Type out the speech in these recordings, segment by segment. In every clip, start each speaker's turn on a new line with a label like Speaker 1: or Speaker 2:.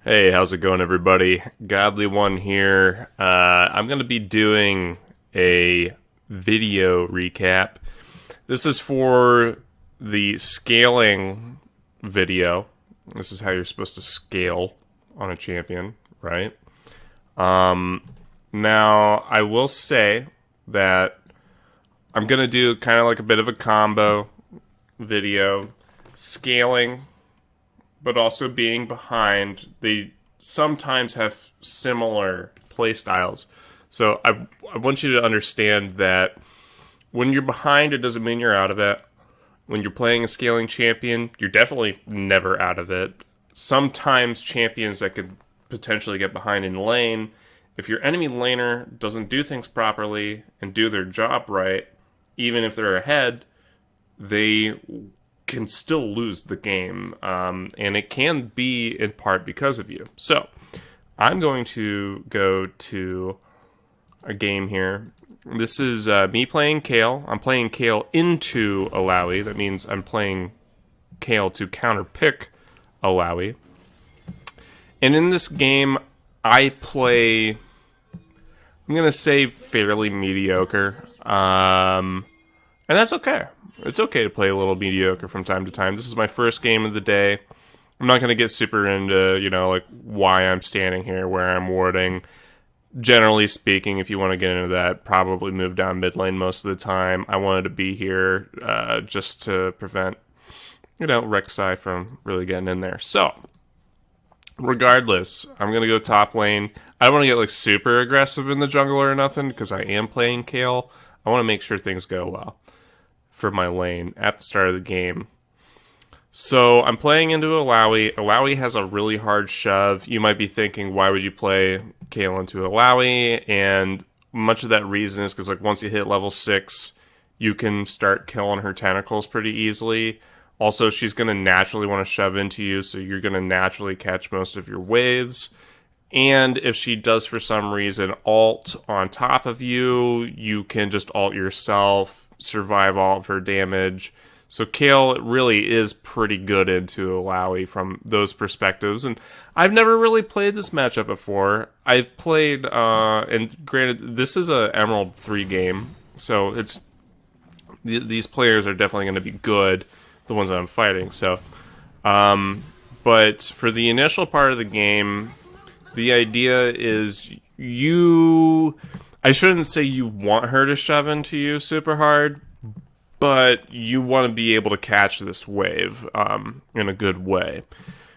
Speaker 1: Hey, how's it going, everybody? Godly One here. I'm going to be doing a video recap. This is for the scaling video. This is how you're supposed to scale on a champion, right? Now, I will say that I'm going to do kind of like a bit of a combo video, scaling but also being behind. They sometimes have similar play styles. So I want you to understand that when you're behind, it doesn't mean you're out of it. When you're playing a scaling champion, you're definitely never out of it. Sometimes champions that could potentially get behind in lane, if your enemy laner doesn't do things properly and do their job right, even if they're ahead, they can still lose the game, and it can be in part because of you. So I'm going to go to a game here. This is me playing Kale. I'm playing Kale into Alawi. That means I'm playing Kale to counterpick Alawi. And in this game, I play, I'm going to say, fairly mediocre. And that's okay. It's okay to play a little mediocre from time to time. This is my first game of the day. I'm not going to get super into, like why I'm standing here, where I'm warding. Generally speaking, if you want to get into that, probably move down mid lane most of the time. I wanted to be here just to prevent, Rek'Sai from really getting in there. So, regardless, I'm going to go top lane. I don't want to get like super aggressive in the jungle or nothing because I am playing Kale. I want to make sure things go well for my lane at the start of the game. So I'm playing into Alawi. Alawi has a really hard shove. You might be thinking, why would you play Kale into Alawi? And much of that reason is because once you hit level 6, you can start killing her tentacles pretty easily. Also, she's going to naturally want to shove into you, so you're going to naturally catch most of your waves. And if she does, for some reason, ult on top of you, you can just ult yourself, survive all of her damage. So Kale really is pretty good into Alawi from those perspectives. And I've never really played this matchup before. I've played, and granted, this is a Emerald 3 game, so these players are definitely going to be good, the ones that I'm fighting. So, but for the initial part of the game, the idea is I shouldn't say you want her to shove into you super hard, but you want to be able to catch this wave in a good way.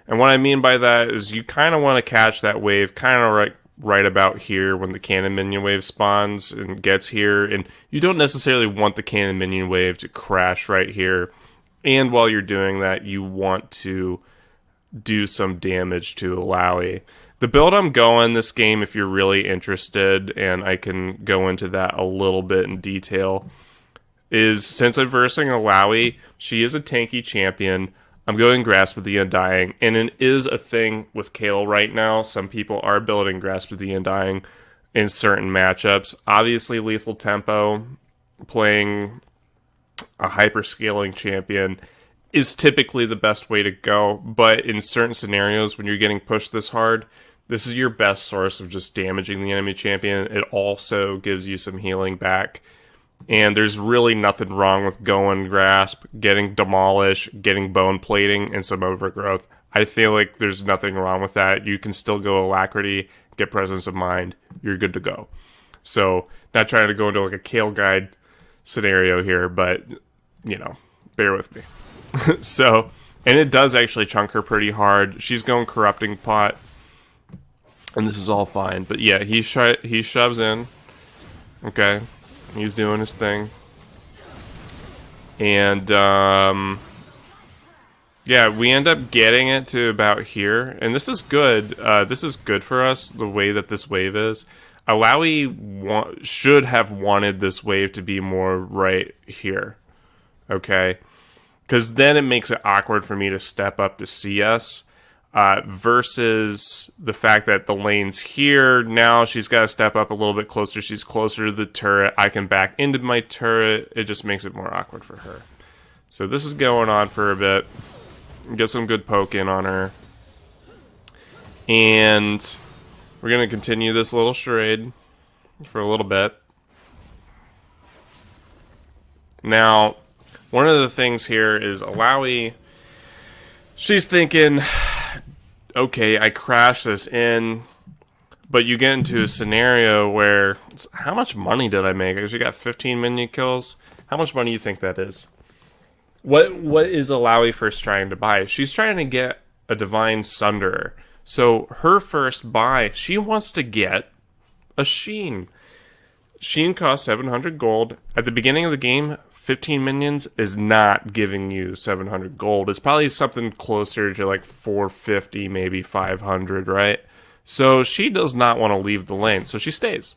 Speaker 1: And what I mean by that is you kind of want to catch that wave kind of right about here when the cannon minion wave spawns and gets here. And you don't necessarily want the cannon minion wave to crash right here. And while you're doing that, you want to do some damage to Alawi. The build I'm going this game, if you're really interested, and I can go into that a little bit in detail, is since I'm versing Alawi, she is a tanky champion. I'm going Grasp of the Undying, and it is a thing with Kale right now. Some people are building Grasp of the Undying in certain matchups. Obviously, Lethal Tempo, playing a hyper-scaling champion, is typically the best way to go, but in certain scenarios, when you're getting pushed this hard, this is your best source of just damaging the enemy champion. It also gives you some healing back. And there's really nothing wrong with going Grasp, getting Demolish, getting Bone Plating, and some Overgrowth. I feel like there's nothing wrong with that. You can still go Alacrity, get Presence of Mind. You're good to go. So, not trying to go into like a Kale Guide scenario here, but, bear with me. So, and it does actually chunk her pretty hard. She's going Corrupting Pot. And this is all fine. But yeah, he shoves in. Okay. He's doing his thing. And, yeah, we end up getting it to about here. And this is good. This is good for us, the way that this wave is. Alawi should have wanted this wave to be more right here. Okay? Because then it makes it awkward for me to step up to CS. Versus the fact that the lane's here. Now she's got to step up a little bit closer. She's closer to the turret. I can back into my turret. It just makes it more awkward for her. So this is going on for a bit. Get some good poke in on her. And we're going to continue this little charade for a little bit. Now, one of the things here is Alawi, she's thinking, okay, I crashed this in, but you get into a scenario where, how much money did I make? Because you got 15 minion kills. How much money do you think that is? What is Alawi first trying to buy? She's trying to get a Divine Sunderer. So her first buy, she wants to get a Sheen. Sheen costs 700 gold. At the beginning of the game, 15 minions is not giving you 700 gold. It's probably something closer to like 450, maybe 500, right? So she does not want to leave the lane, so she stays.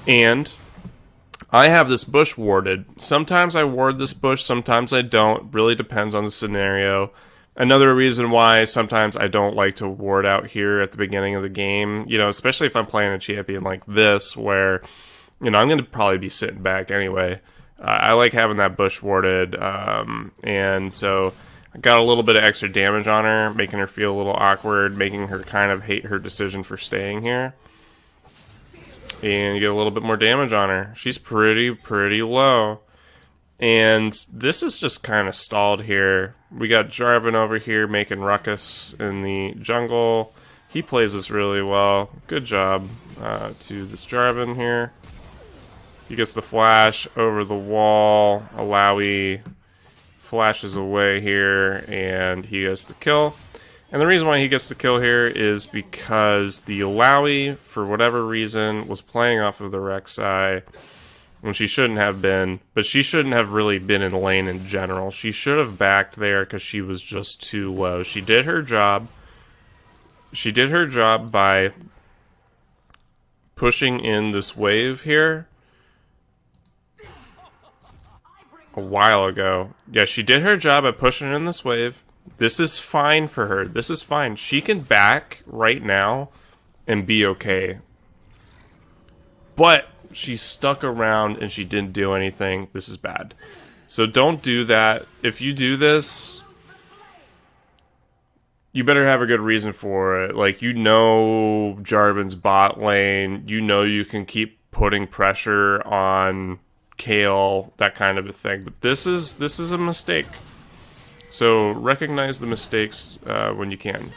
Speaker 1: And I have this bush warded. Sometimes I ward this bush, sometimes I don't. Really depends on the scenario. Another reason why sometimes I don't like to ward out here at the beginning of the game, you know, especially if I'm playing a champion like this, where, you know, I'm going to probably be sitting back anyway. I like having that bush warded, and so I got a little bit of extra damage on her, making her feel a little awkward, making her kind of hate her decision for staying here. And you get a little bit more damage on her. She's pretty low. And this is just kind of stalled here. We got Jarvan over here making ruckus in the jungle. He plays this really well. Good job to this Jarvan here. He gets the flash over the wall. Alawi flashes away here, and he gets the kill. And the reason why he gets the kill here is because the Alawi, for whatever reason, was playing off of the Rek'Sai when she shouldn't have been, but she shouldn't have really been in lane in general. She should have backed there because she was just too low. She did her job. She did her job by pushing in this wave here a while ago. Yeah, she did her job at pushing in this wave. This is fine for her. This is fine. She can back right now and be okay. But she stuck around and she didn't do anything. This is bad. So don't do that. If you do this, you better have a good reason for it. Like, you know Jarvan's bot lane. You know you can keep putting pressure on Kayle, that kind of a thing. But this is a mistake. So recognize the mistakes when you can.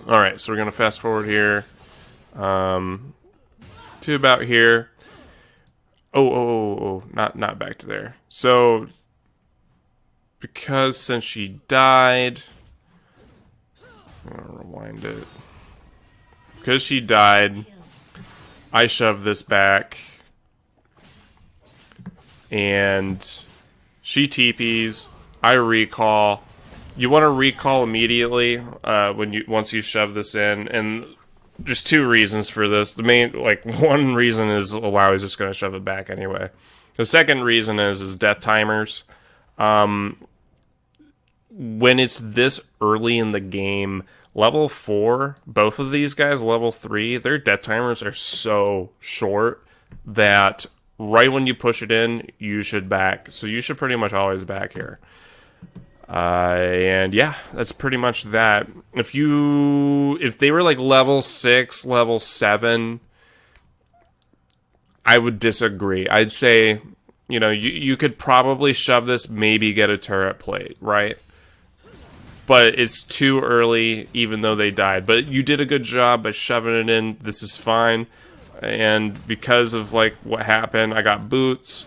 Speaker 1: Alright, so we're going to fast forward here to about here. Not back to there. So, because since she died, I'm going to rewind it. Because she died, I shoved this back. And she TPs. I recall. You want to recall immediately once you shove this in, and there's two reasons for this. The main, one reason is Alawi's just going to shove it back anyway. The second reason is death timers. When it's this early in the game, level 4, both of these guys, level 3, their death timers are so short that right when you push it in, you should back. So you should pretty much always back here. And yeah, that's pretty much that. If they were like level 6, level 7, I would disagree. I'd say, you could probably shove this, maybe get a turret plate, right? But it's too early, even though they died. But you did a good job by shoving it in. This is fine. And because of what happened, I got boots,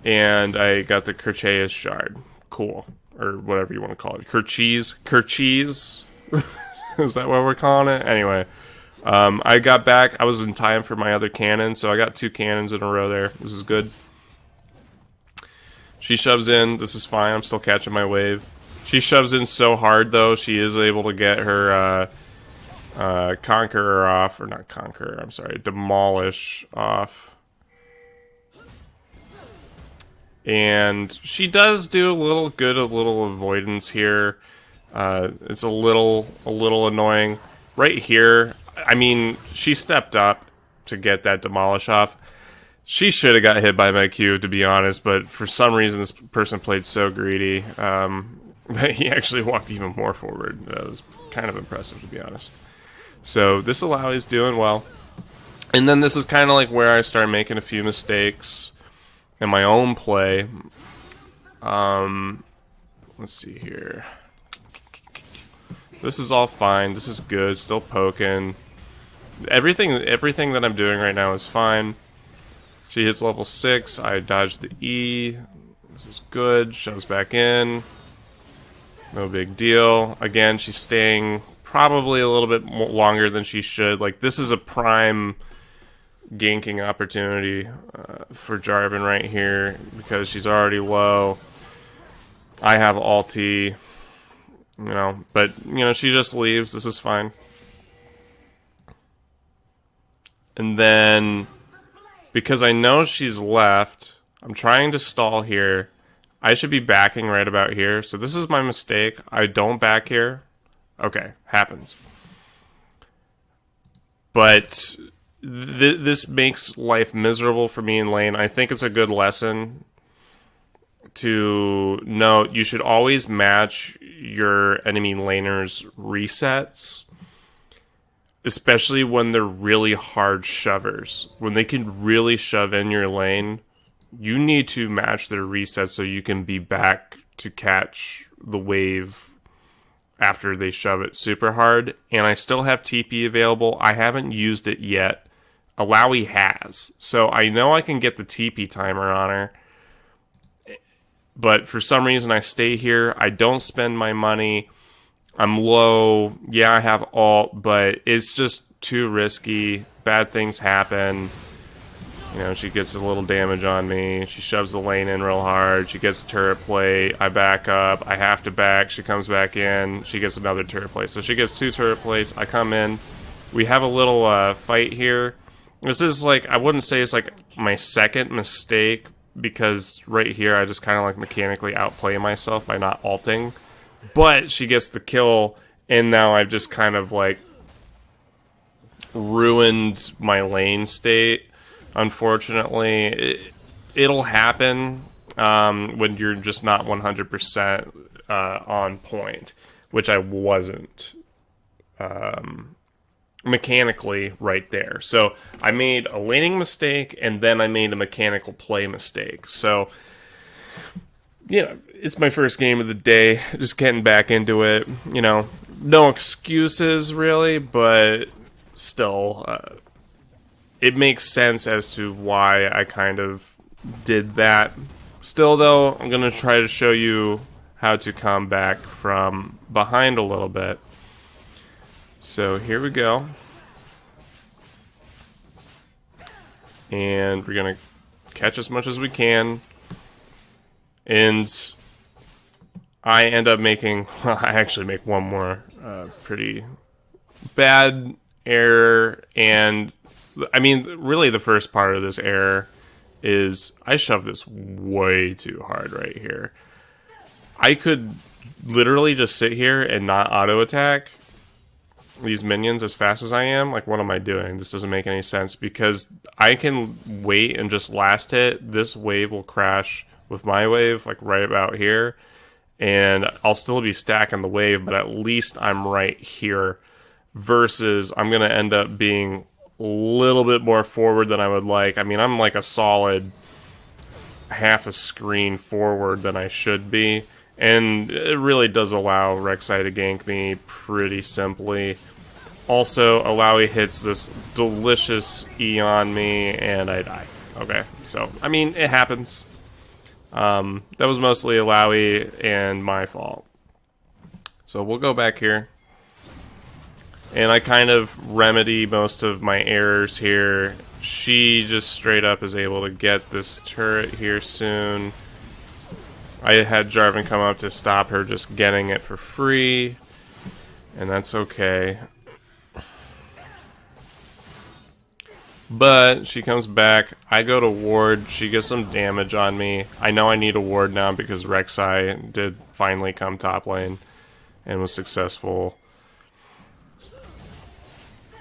Speaker 1: and I got the Kercheus shard. Cool. Or whatever you want to call it. Kerchees? Is that what we're calling it? Anyway, I got back. I was in time for my other cannon, so I got 2 cannons in a row there. This is good. She shoves in. This is fine. I'm still catching my wave. She shoves in so hard, though, she is able to get her Conqueror off. Or not Conqueror, I'm sorry. Demolish off. And she does do a little avoidance here. It's a little annoying. Right here, I mean, she stepped up to get that demolish off. She should have got hit by my Q, to be honest, but for some reason this person played so greedy. He actually walked even more forward. That was kind of impressive, to be honest. So this Alawi's doing well. And then this is kind of like where I start making a few mistakes in my own play. Let's see here. This is all fine. This is good. Still poking. Everything that I'm doing right now is fine. She hits level 6. I dodge the E. This is good. Shoves back in. No big deal. Again, she's staying probably a little bit longer than she should. Like, this is a prime ganking opportunity for Jarvan right here because she's already low. I have ulti, but, she just leaves. This is fine. And then, because I know she's left, I'm trying to stall here. I should be backing right about here. So this is my mistake. I don't back here. Okay, happens. But this makes life miserable for me in lane. I think it's a good lesson to know you should always match your enemy laners' resets, especially when they're really hard shovers. When they can really shove in your lane, you need to match their resets so you can be back to catch the wave after they shove it super hard. And I still have TP available. I haven't used it yet. Alawi has. So I know I can get the TP timer on her. But for some reason I stay here. I don't spend my money. I'm low. Yeah, I have ult, but it's just too risky. Bad things happen. She gets a little damage on me. She shoves the lane in real hard. She gets a turret play. I back up. I have to back. She comes back in. She gets another turret play. So she gets 2 turret plays. I come in. We have a little fight here. This is like, I wouldn't say it's like my second mistake, because right here I just kind of like mechanically outplay myself by not ulting. But she gets the kill, and now I've just kind of like ruined my lane state. Unfortunately, it'll happen when you're just not 100% on point, which I wasn't mechanically right there. So I made a laning mistake, and then I made a mechanical play mistake. So, it's my first game of the day, just getting back into it. No excuses really, but still, it makes sense as to why I kind of did that. Still, though, I'm going to try to show you how to come back from behind a little bit. So here we go. And we're going to catch as much as we can. And I end up making, well, I actually make one more pretty bad error. And I mean, really the first part of this error is I shoved this way too hard right here. I could literally just sit here and not auto attack these minions as fast as I am. Like, what am I doing? This doesn't make any sense, because I can wait and just last hit. This wave will crash with my wave, like right about here, and I'll still be stacking the wave, but at least I'm right here, versus I'm going to end up being a little bit more forward than I would like. I mean, I'm like a solid half a screen forward than I should be, and it really does allow Rek'Sai to gank me pretty simply. Also, Alawi hits this delicious E on me, and I die. Okay, so, I mean, it happens. That was mostly Alawi and my fault. So we'll go back here. And I kind of remedy most of my errors here. She just straight up is able to get this turret here soon. I had Jarvan come up to stop her just getting it for free, and that's okay. But she comes back, I go to ward, she gets some damage on me. I know I need a ward now because Rek'Sai did finally come top lane and was successful.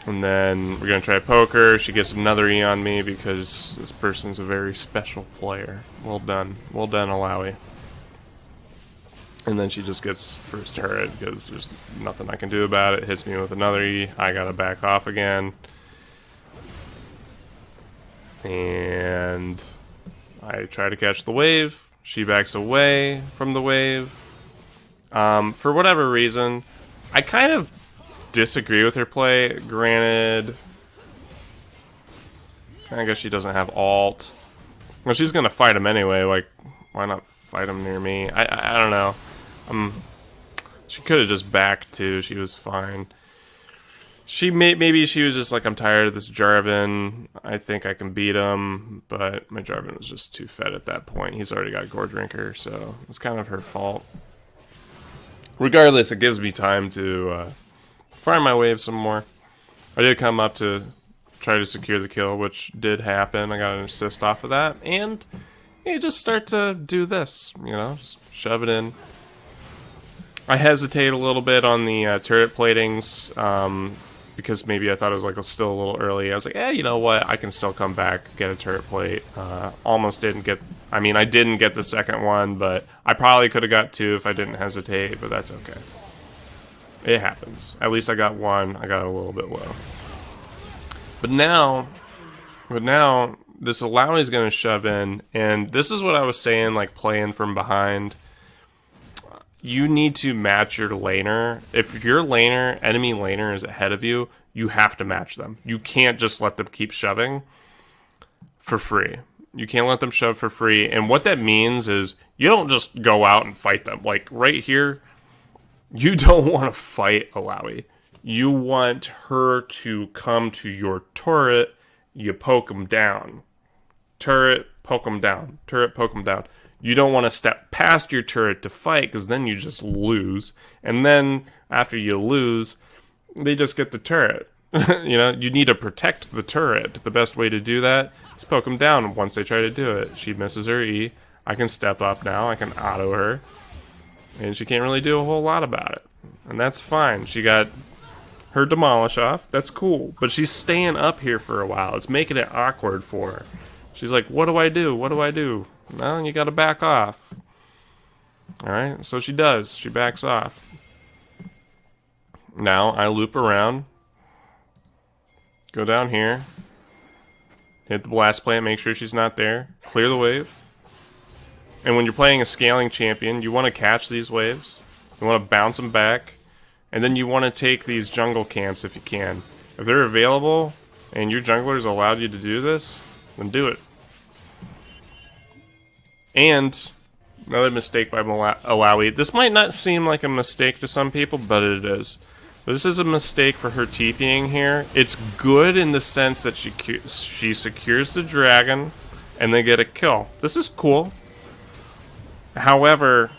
Speaker 1: And then we're going to try poker. She gets another E on me because this person's a very special player. Well done. Well done, Alawi. And then she just gets first turret because there's nothing I can do about it. Hits me with another E. I gotta back off again. And I try to catch the wave. She backs away from the wave. For whatever reason, I kind of disagree with her play. Granted, I guess she doesn't have ult. Well, she's gonna fight him anyway. Like, why not fight him near me? I don't know. She could have just backed too. She was fine. Maybe she was just like, I'm tired of this Jarvan. I think I can beat him, but my Jarvan was just too fed at that point. He's already got Gore Drinker, so it's kind of her fault. Regardless, it gives me time to farm my wave some more. I did come up to try to secure the kill, which did happen. I got an assist off of that, and you just start to do this, you know, just shove it in. I hesitate a little bit on the turret platings, because maybe I thought it was like still a little early. I was like, you know what? I can still come back, get a turret plate. Almost didn't get. I mean, I didn't get the second one, but I probably could have got two if I didn't hesitate. But that's okay. It happens. At least I got one. I got a little bit low. But now this Alawi is going to shove in, and this is what I was saying, like playing from behind. You need to match your laner. If your enemy laner is ahead of you, you have to match them. You can't just let them keep shoving for free. You can't let them shove for free. And what that means is you don't just go out and fight them. Like right here, you don't want to fight Alawi. You want her to come to your turret. You poke them down. Turret, poke them down. Turret, poke them down. You don't want to step past your turret to fight, because then you just lose. And then, after you lose, they just get the turret. You know, you need to protect the turret. The best way to do that is poke them down once they try to do it. She misses her E. I can step up now. I can auto her. And she can't really do a whole lot about it. And that's fine. She got her demolish off. That's cool. But she's staying up here for a while. It's making it awkward for her. She's like, what do I do? What do I do? Well, you gotta back off. Alright, so she does. She backs off. Now, I loop around. Go down here. Hit the blast plant, make sure she's not there. Clear the wave. And when you're playing a scaling champion, you want to catch these waves. You want to bounce them back. And then you want to take these jungle camps if you can. If they're available, and your jungler's allowed you to do this, then do it. And another mistake by Alawi. This might not seem like a mistake to some people, but it is. This is a mistake for her TPing here. It's good in the sense that she secures the dragon and they get a kill. This is cool. However,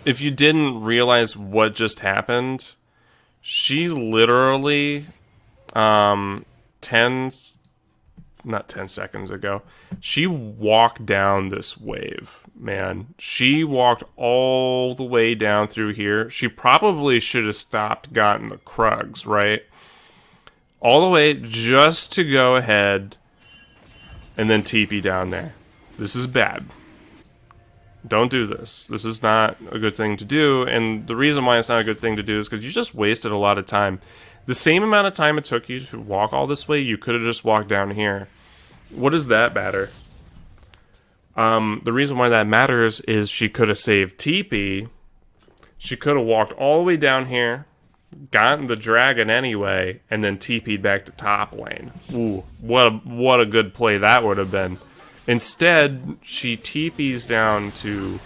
Speaker 1: if you didn't realize what just happened, she literally not 10 seconds ago, she walked down this wave, man. She walked all the way down through here. She probably should have stopped, gotten the Krugs, right? All the way just to go ahead and then TP down there. This is bad. Don't do this. This is not a good thing to do, and the reason why it's not a good thing to do is because you just wasted a lot of time. The same amount of time it took you to walk all this way, you could have just walked down here. What does that matter? The reason why that matters is she could have saved TP. She could have walked all the way down here, gotten the dragon anyway, and then TP'd back to top lane. Ooh, what a good play that would have been. Instead, she TP's down to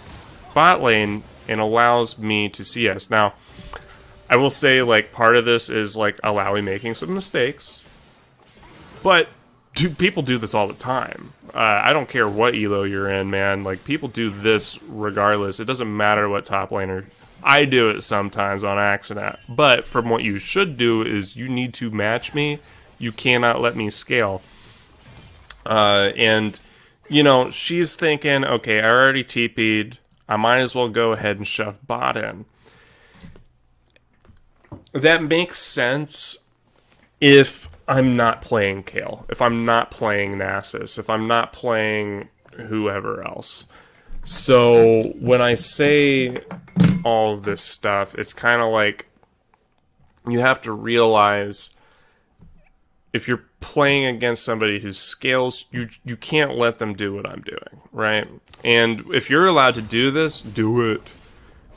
Speaker 1: bot lane and allows me to CS. Now, I will say, like, part of this is, like, Alawi making some mistakes. But people do this all the time. I don't care what elo you're in, man. Like, people do this regardless. It doesn't matter what top laner. I do it sometimes on accident. But from what you should do is you need to match me. You cannot let me scale. And, you know, she's thinking, okay, I already TP'd. I might as well go ahead and shove bot in. That makes sense if I'm not playing Kale, if I'm not playing Nasus, if I'm not playing whoever else. So when I say all of this stuff, it's kind of like you have to realize if you're playing against somebody who scales, you can't let them do what I'm doing, right? And if you're allowed to do this, do it.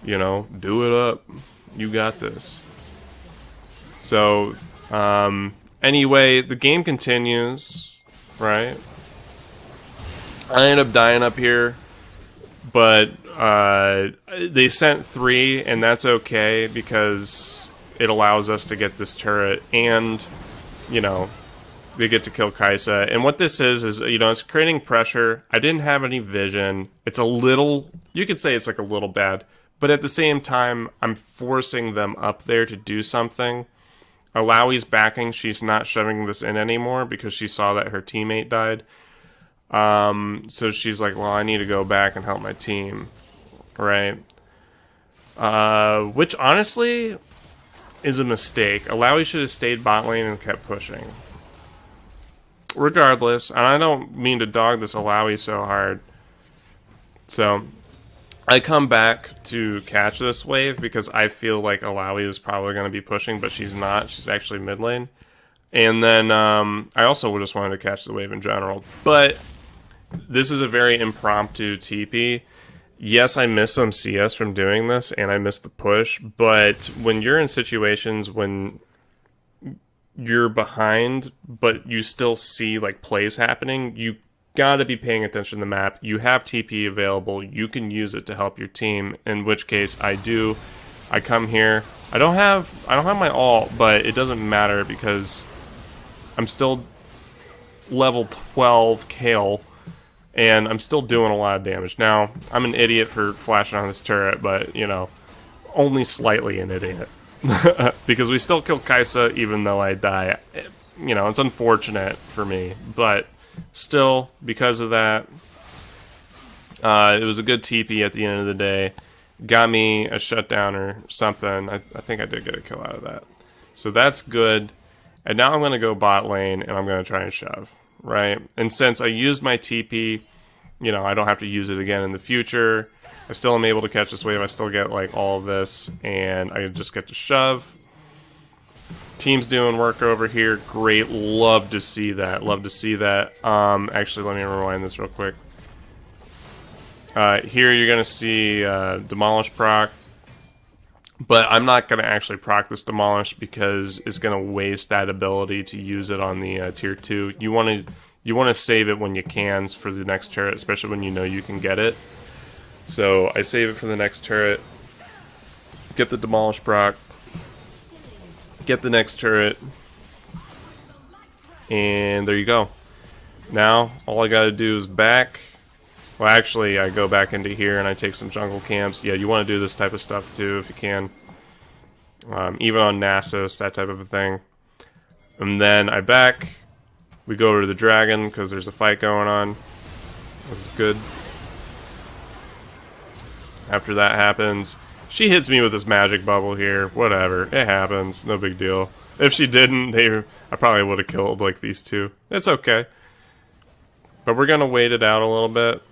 Speaker 1: You know, do it up. You got this. So, anyway, the game continues, right? I end up dying up here, but they sent 3, and that's okay because it allows us to get this turret, and, you know, we get to kill Kaisa. And what this is, you know, it's creating pressure. I didn't have any vision. It's a little, you could say it's like a little bad, but at the same time, I'm forcing them up there to do something. Alawi's backing. She's not shoving this in anymore because she saw that her teammate died. So she's like, well, I need to go back and help my team, right? Which honestly is a mistake. Alawi should have stayed bot lane and kept pushing. Regardless, and I don't mean to dog this Alawi so hard. So I come back to catch this wave because I feel like Alawi is probably going to be pushing, but she's not. She's actually mid lane. And then I also just wanted to catch the wave in general. But this is a very impromptu TP. Yes, I miss some CS from doing this, and I miss the push. But when you're in situations when you're behind, but you still see like plays happening, you gotta be paying attention to the map. You have TP available. You can use it to help your team. In which case, I do. I come here. I don't have my ult, but it doesn't matter because I'm still level 12 Kale, and I'm still doing a lot of damage. Now, I'm an idiot for flashing on this turret, but you know, only slightly an idiot. Because we still kill Kaisa even though I die. You know, it's unfortunate for me, but still, because of that, it was a good TP at the end of the day. Got me a shutdown or something. I think I did get a kill out of that. So that's good. And now I'm going to go bot lane and I'm going to try and shove, right? And since I used my TP, you know, I don't have to use it again in the future. I still am able to catch this wave. I still get like all of this, and I just get to shove. Team's doing work over here. Great. Love to see that. Love to see that. Actually, let me rewind this real quick. Here you're going to see Demolish proc. But I'm not going to actually proc this Demolish because it's going to waste that ability to use it on the tier 2. You want to save it when you can for the next turret, especially when you know you can get it. So I save it for the next turret, get the Demolish proc, get the next turret, and there you go. Now, all I gotta do is back. Well, actually, I go back into here and I take some jungle camps. Yeah, you want to do this type of stuff too if you can. Even on Nasus, that type of a thing. And then I back. We go over to the dragon because there's a fight going on. This is good. After that happens, she hits me with this magic bubble here. Whatever, it happens. No big deal. If she didn't, I probably would have killed like these two. It's okay. But we're gonna wait it out a little bit.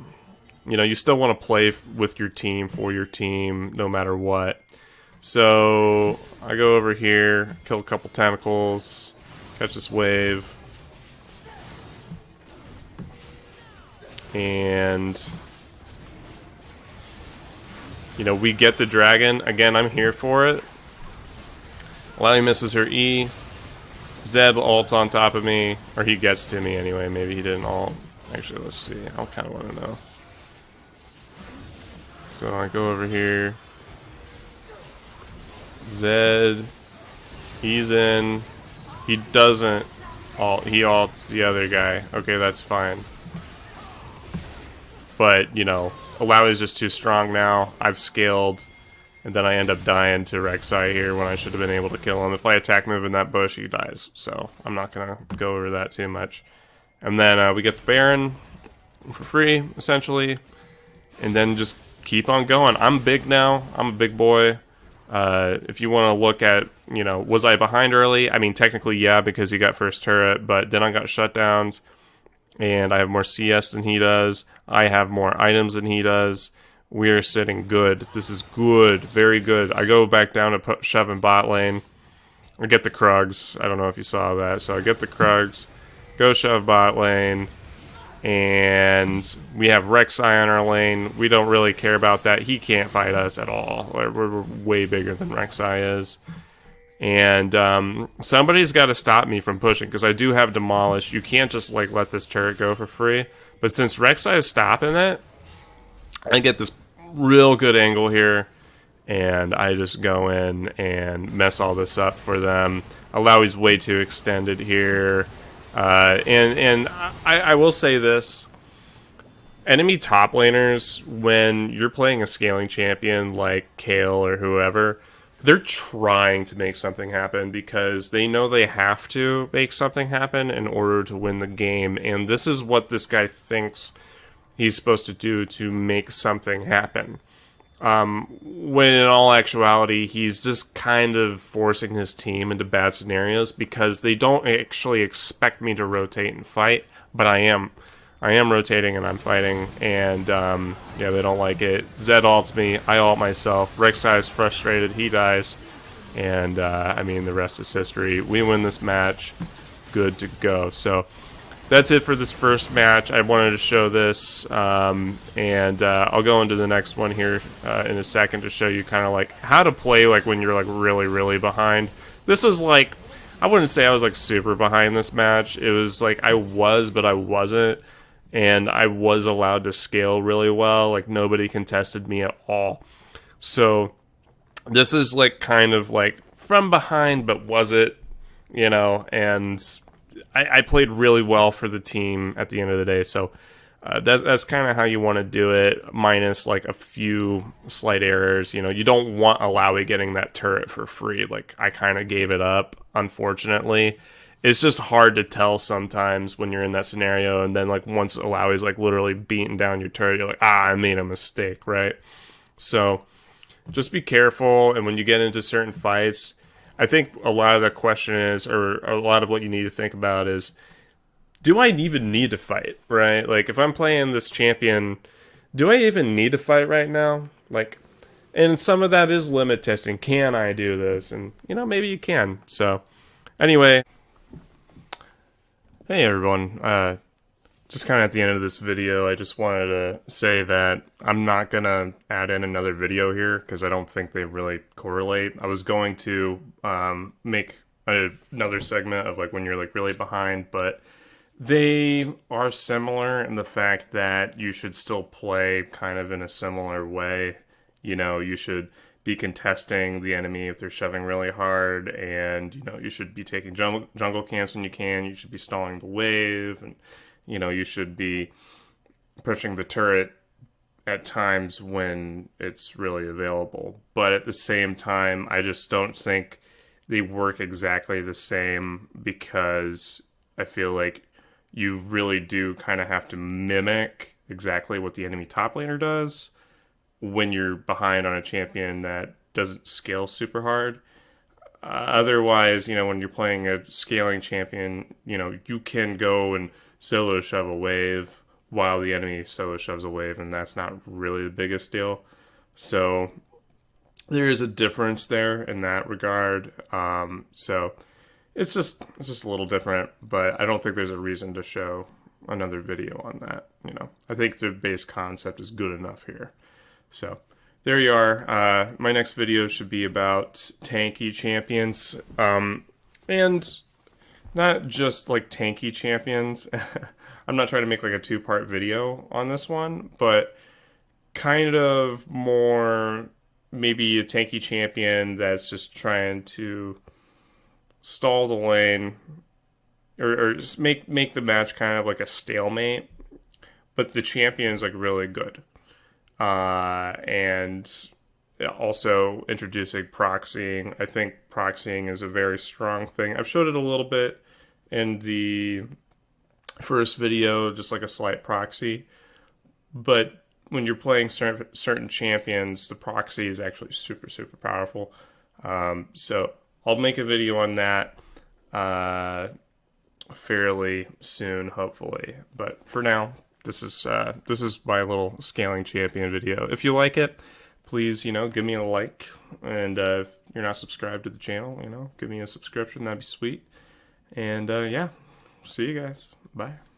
Speaker 1: You know, you still want to play with your team, for your team, no matter what. So I go over here, kill a couple tentacles, catch this wave, and you know, we get the dragon. Again, I'm here for it. Alawi misses her E. Zed ults on top of me. Or he gets to me anyway. Maybe he didn't ult. Actually, let's see. I kind of want to know. So I go over here. Zed. He's in. He doesn't ult. He ults the other guy. Okay, that's fine. But, you know, Alawi is just too strong now. I've scaled, and then I end up dying to Rek'Sai here when I should have been able to kill him. If I attack move in that bush, he dies. So I'm not going to go over that too much. And then we get the Baron for free, essentially. And then just keep on going. I'm big now. I'm a big boy. If you want to look at, you know, was I behind early? I mean, technically, yeah, because he got first turret. But then I got shutdowns. and I have more CS than he does. I have more items than he does. We are sitting good. This is good, very good. I go back down to shove in bot lane. I get the Krugs. I don't know if you saw that. So I get the Krugs, go shove bot lane, and we have Rek'Sai on our lane. We don't really care about that. He can't fight us at all. We're way bigger than Rek'Sai is. And somebody's got to stop me from pushing, because I do have Demolish. You can't just like let this turret go for free. But since Rek'Sai is stopping it, I get this real good angle here, and I just go in and mess all this up for them. Alawi's way too extended here. And I will say this. Enemy top laners, when you're playing a scaling champion like Kayle or whoever, they're trying to make something happen because they know they have to make something happen in order to win the game. And this is what this guy thinks he's supposed to do to make something happen. When in all actuality, he's just kind of forcing his team into bad scenarios because they don't actually expect me to rotate and fight, but I am. I am rotating and I'm fighting, and yeah, they don't like it. Zed ults me, I ult myself. Rek'Sai is frustrated, he dies, and I mean, the rest is history. We win this match, good to go. So that's it for this first match. I wanted to show this, and I'll go into the next one here in a second to show you kind of like how to play like when you're like really behind. This was like, I wouldn't say I was like super behind this match. It was like I was, but I wasn't. And I was allowed to scale really well. Like, nobody contested me at all. So this is like kind of like from behind, but was it, you know? And I played really well for the team at the end of the day. So that's kind of how you want to do it, minus like a few slight errors. You know, you don't want Alawi getting that turret for free. Like, I kind of gave it up, unfortunately. It's just hard to tell sometimes when you're in that scenario, and then like once Alawi's like literally beating down your turret, you're like, I made a mistake, right? So just be careful, and when you get into certain fights, I think a lot of the question is, or a lot of what you need to think about is, do I even need to fight, right? Like, if I'm playing this champion, do I even need to fight right now? Like, and some of that is limit testing. Can I do this? And, you know, maybe you can. So, anyway. Hey everyone, just kind of at the end of this video, I just wanted to say that I'm not going to add in another video here because I don't think they really correlate. I was going to make another segment of like when you're like really behind, but they are similar in the fact that you should still play kind of in a similar way. You know, you should be contesting the enemy if they're shoving really hard, and you know, you should be taking jungle camps when you can. You should be stalling the wave, and you know, you should be pushing the turret at times when it's really available. But at the same time, I just don't think they work exactly the same, because I feel like you really do kind of have to mimic exactly what the enemy top laner does when you're behind on a champion that doesn't scale super hard. Otherwise, you know, when you're playing a scaling champion, you know, you can go and solo shove a wave while the enemy solo shoves a wave, and that's not really the biggest deal. So there is a difference there in that regard. So it's just a little different, but I don't think there's a reason to show another video on that. You know, I think the base concept is good enough here. So there you are. My next video should be about tanky champions, and not just like tanky champions. I'm not trying to make like a two-part video on this one, but kind of more maybe a tanky champion that's just trying to stall the lane, or just make the match kind of like a stalemate, but the champion's like really good. And also introducing proxying. I think proxying is a very strong thing. I've showed it a little bit in the first video, just like a slight proxy. But when you're playing certain champions, the proxy is actually super powerful. So I'll make a video on that fairly soon, hopefully. But for now, this is my little scaling champion video. If you like it, please, give me a like, and if you're not subscribed to the channel, give me a subscription. That'd be sweet. And yeah, see you guys. Bye.